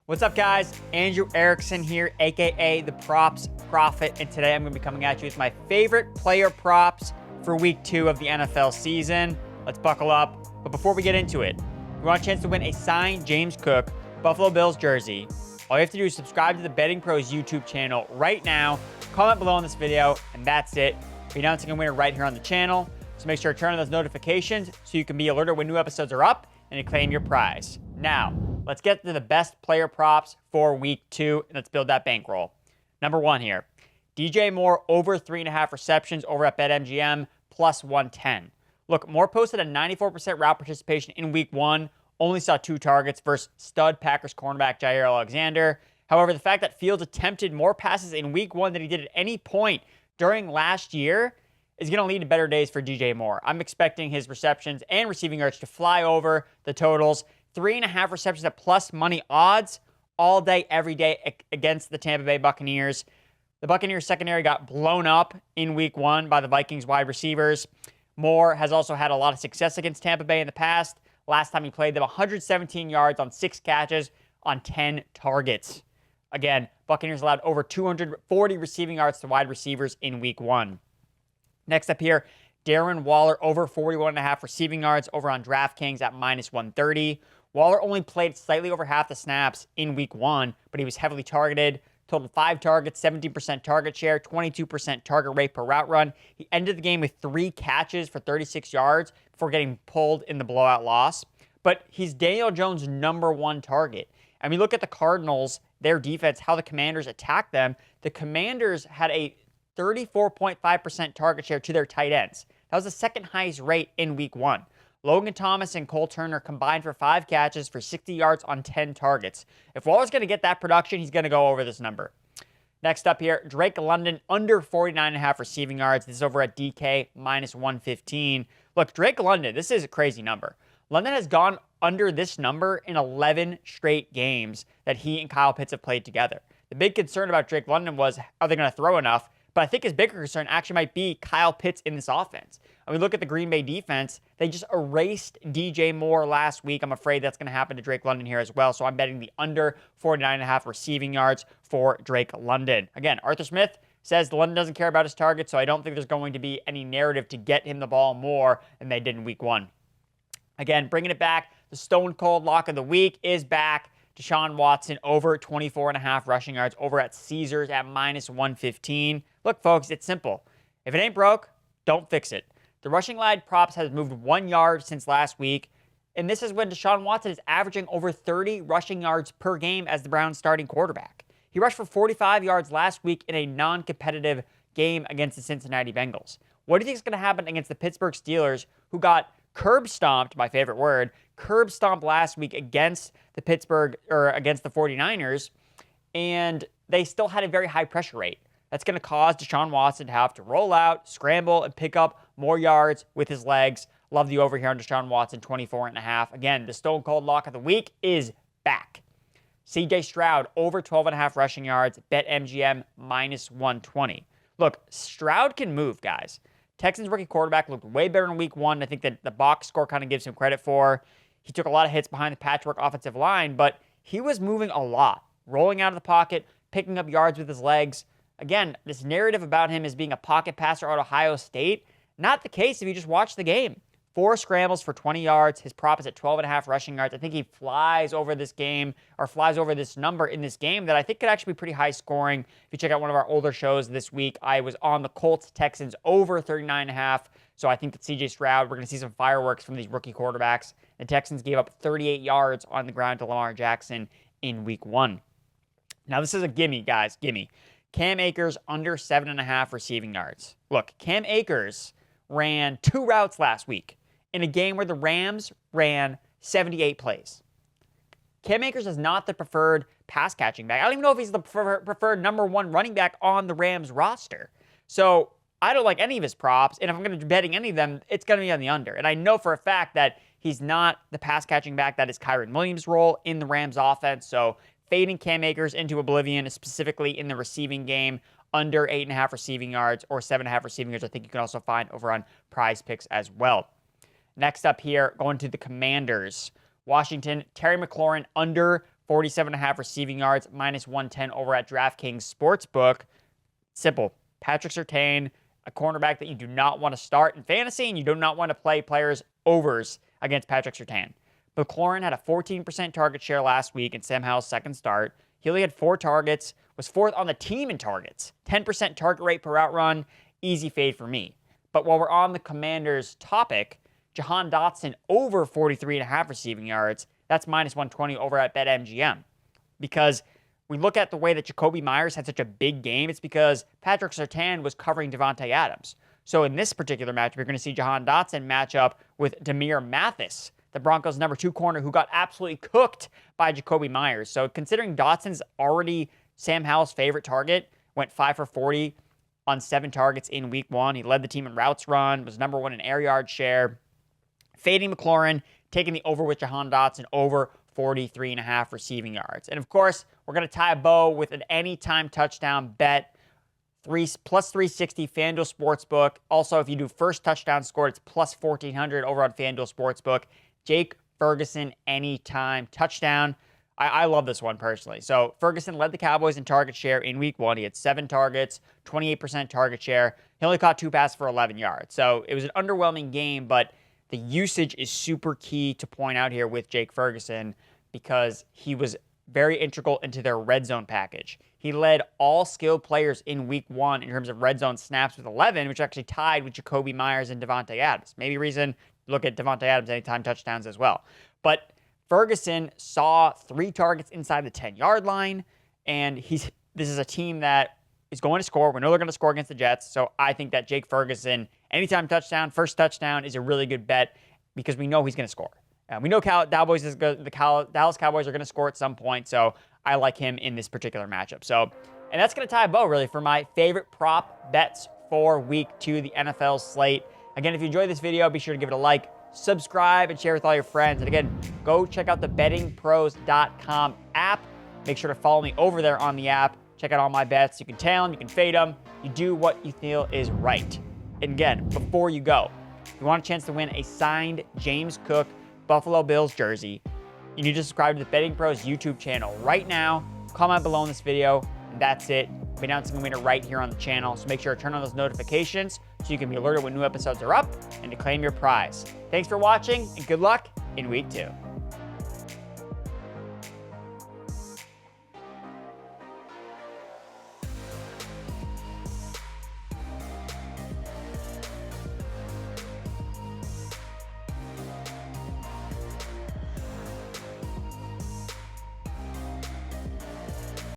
What's up, guys? Andrew Erickson here, aka the Props Prophet, and today I'm going to be coming at you with my favorite player props for week 2 of the NFL season. Let's buckle up. But before we get into it, if you want a chance to win a signed James Cook Buffalo Bills jersey, all you have to do is subscribe to the Betting Pros YouTube channel right now, comment below on this video, and that's it. We're announcing a winner right here on the channel, so make sure to turn on those notifications so you can be alerted when new episodes are up and to claim your prize. Now, let's get to the best player props for week 2, and let's build that bankroll. Number 1 here, DJ Moore over 3.5 receptions over at BetMGM plus 110. Look, Moore posted a 94% route participation in week 1, only saw 2 targets versus stud Packers cornerback Jair Alexander. However, the fact that Fields attempted more passes in week 1 than he did at any point during last year is going to lead to better days for DJ Moore. I'm expecting his receptions and receiving yards to fly over the totals. 3.5 receptions at plus money odds all day, every day against the Tampa Bay Buccaneers. The Buccaneers secondary got blown up in week 1 by the Vikings wide receivers. Moore has also had a lot of success against Tampa Bay in the past. Last time he played them, 117 yards on 6 catches on 10 targets. Again, Buccaneers allowed over 240 receiving yards to wide receivers in week 1. Next up here, Darren Waller over 41.5 receiving yards over on DraftKings at minus 130. Waller only played slightly over half the snaps in week 1, but he was heavily targeted. Total 5 targets, 17% target share, 22% target rate per route run. He ended the game with 3 catches for 36 yards before getting pulled in the blowout loss. But he's Daniel Jones' number 1 target. And we look at the Cardinals, their defense, how the Commanders attacked them. The Commanders had a 34.5% target share to their tight ends. That was the second highest rate in week 1. Logan Thomas and Cole Turner combined for 5 catches for 60 yards on 10 targets. If Waller's going to get that production, he's going to go over this number. Next up here, Drake London under 49.5 receiving yards. This is over at DK minus 115. Look, Drake London, this is a crazy number. London has gone under this number in 11 straight games that he and Kyle Pitts have played together. The big concern about Drake London was, are they going to throw enough? But I think his bigger concern actually might be Kyle Pitts in this offense. And we look at the Green Bay defense. They just erased DJ Moore last week. I'm afraid that's going to happen to Drake London here as well. So I'm betting the under 49.5 receiving yards for Drake London. Again, Arthur Smith says London doesn't care about his target, so I don't think there's going to be any narrative to get him the ball more than they did in week 1. Again, bringing it back, the stone cold lock of the week is back. DeShaun Watson over 24.5 rushing yards over at Caesars at minus 115. Look, folks, it's simple. If it ain't broke, don't fix it. The rushing line props has moved 1 yard since last week, and this is when DeShaun Watson is averaging over 30 rushing yards per game as the Browns' starting quarterback. He rushed for 45 yards last week in a non-competitive game against the Cincinnati Bengals. What do you think is going to happen against the Pittsburgh Steelers, who got curb stomped, my favorite word, curb stomped last week against the against the 49ers, and they still had a very high pressure rate? That's going to cause DeShaun Watson to have to roll out, scramble, and pick up more yards with his legs. Love the over here on DeShaun Watson, 24.5. Again, the stone cold lock of the week is back. CJ Stroud over 12.5 rushing yards, BetMGM minus 120. Look, Stroud can move, guys. Texans rookie quarterback looked way better in week 1. I think that the box score kind of gives him credit for. He took a lot of hits behind the patchwork offensive line, but he was moving a lot, rolling out of the pocket, picking up yards with his legs. Again, this narrative about him as being a pocket passer at Ohio State, not the case if you just watch the game. 4 scrambles for 20 yards. His prop is at 12.5 rushing yards. I think he flies over this game, or flies over this number in this game that I think could actually be pretty high scoring. If you check out one of our older shows this week, I was on the Colts Texans over 39.5. So I think that CJ Stroud, we're going to see some fireworks from these rookie quarterbacks. The Texans gave up 38 yards on the ground to Lamar Jackson in week 1. Now, this is a gimme, guys, gimme. Cam Akers under 7.5 receiving yards. Look, Cam Akers ran 2 routes last week in a game where the Rams ran 78 plays. Cam Akers is not the preferred pass catching back. I don't even know if he's the preferred number 1 running back on the Rams roster. So I don't like any of his props, and if I'm going to be betting any of them, it's going to be on the under. And I know for a fact that he's not the pass catching back that is Kyren Williams' role in the Rams offense. So fading Cam Akers into oblivion, specifically in the receiving game, under 8.5 receiving yards or 7.5 receiving yards. I think you can also find over on Prize Picks as well. Next up here, going to the Commanders. Washington, Terry McLaurin under 47.5 receiving yards, -110 over at DraftKings Sportsbook. Simple. Patrick Surtain, a cornerback that you do not want to start in fantasy, and you do not want to play players overs against Patrick Surtain. McLaurin had a 14% target share last week in Sam Howell's second start. He only had 4 targets, was 4th on the team in targets. 10% target rate per route run, easy fade for me. But while we're on the Commanders topic, DeShaun Watson over 43.5 receiving yards, that's -120 over at BetMGM. Because we look at the way that Jakobi Meyers had such a big game, it's because Patrick Surtain was covering Devontae Adams. So in this particular matchup, you're going to see DeShaun Watson match up with Demir Mathis, the Broncos' number 2 corner, who got absolutely cooked by Jakobi Meyers. So considering Dotson's already Sam Howell's favorite target, went 5 for 40 on 7 targets in week 1. He led the team in routes run, was number 1 in air yard share. Fading McLaurin, taking the over with DeShaun Watson over 43.5 receiving yards. And of course, we're going to tie a bow with an anytime touchdown bet. Plus 360 FanDuel Sportsbook. Also, if you do first touchdown scored, it's plus 1,400 over on FanDuel Sportsbook. Jake Ferguson, anytime touchdown. I love this one personally. So Ferguson led the Cowboys in target share in week 1. He had 7 targets, 28% target share. He only caught 2 passes for 11 yards. So it was an underwhelming game, but the usage is super key to point out here with Jake Ferguson because he was very integral into their red zone package. He led all skilled players in week 1 in terms of red zone snaps with 11, which actually tied with Jakobi Meyers and Devontae Adams. Maybe reason look at Devontae Adams anytime touchdowns as well. But Ferguson saw 3 targets inside the 10-yard line, and this is a team that is going to score. We know they're going to score against the Jets, so I think that Jake Ferguson, anytime touchdown, first touchdown, is a really good bet because we know he's going to score. We know the Dallas Cowboys are going to score at some point, so I like him in this particular matchup. And that's going to tie a bow, really, for my favorite prop bets for Week 2 of the NFL slate. Again, if you enjoyed this video, be sure to give it a like, subscribe, and share with all your friends. And again, go check out the bettingpros.com app. Make sure to follow me over there on the app. Check out all my bets. You can tail them, you can fade them. You do what you feel is right. And again, before you go, if you want a chance to win a signed James Cook Buffalo Bills jersey, you need to subscribe to the Betting Pros YouTube channel right now. Comment below in this video, and that's it. I'll be announcing a winner right here on the channel, so make sure to turn on those notifications so you can be alerted when new episodes are up and to claim your prize. Thanks for watching, and good luck in Week 2.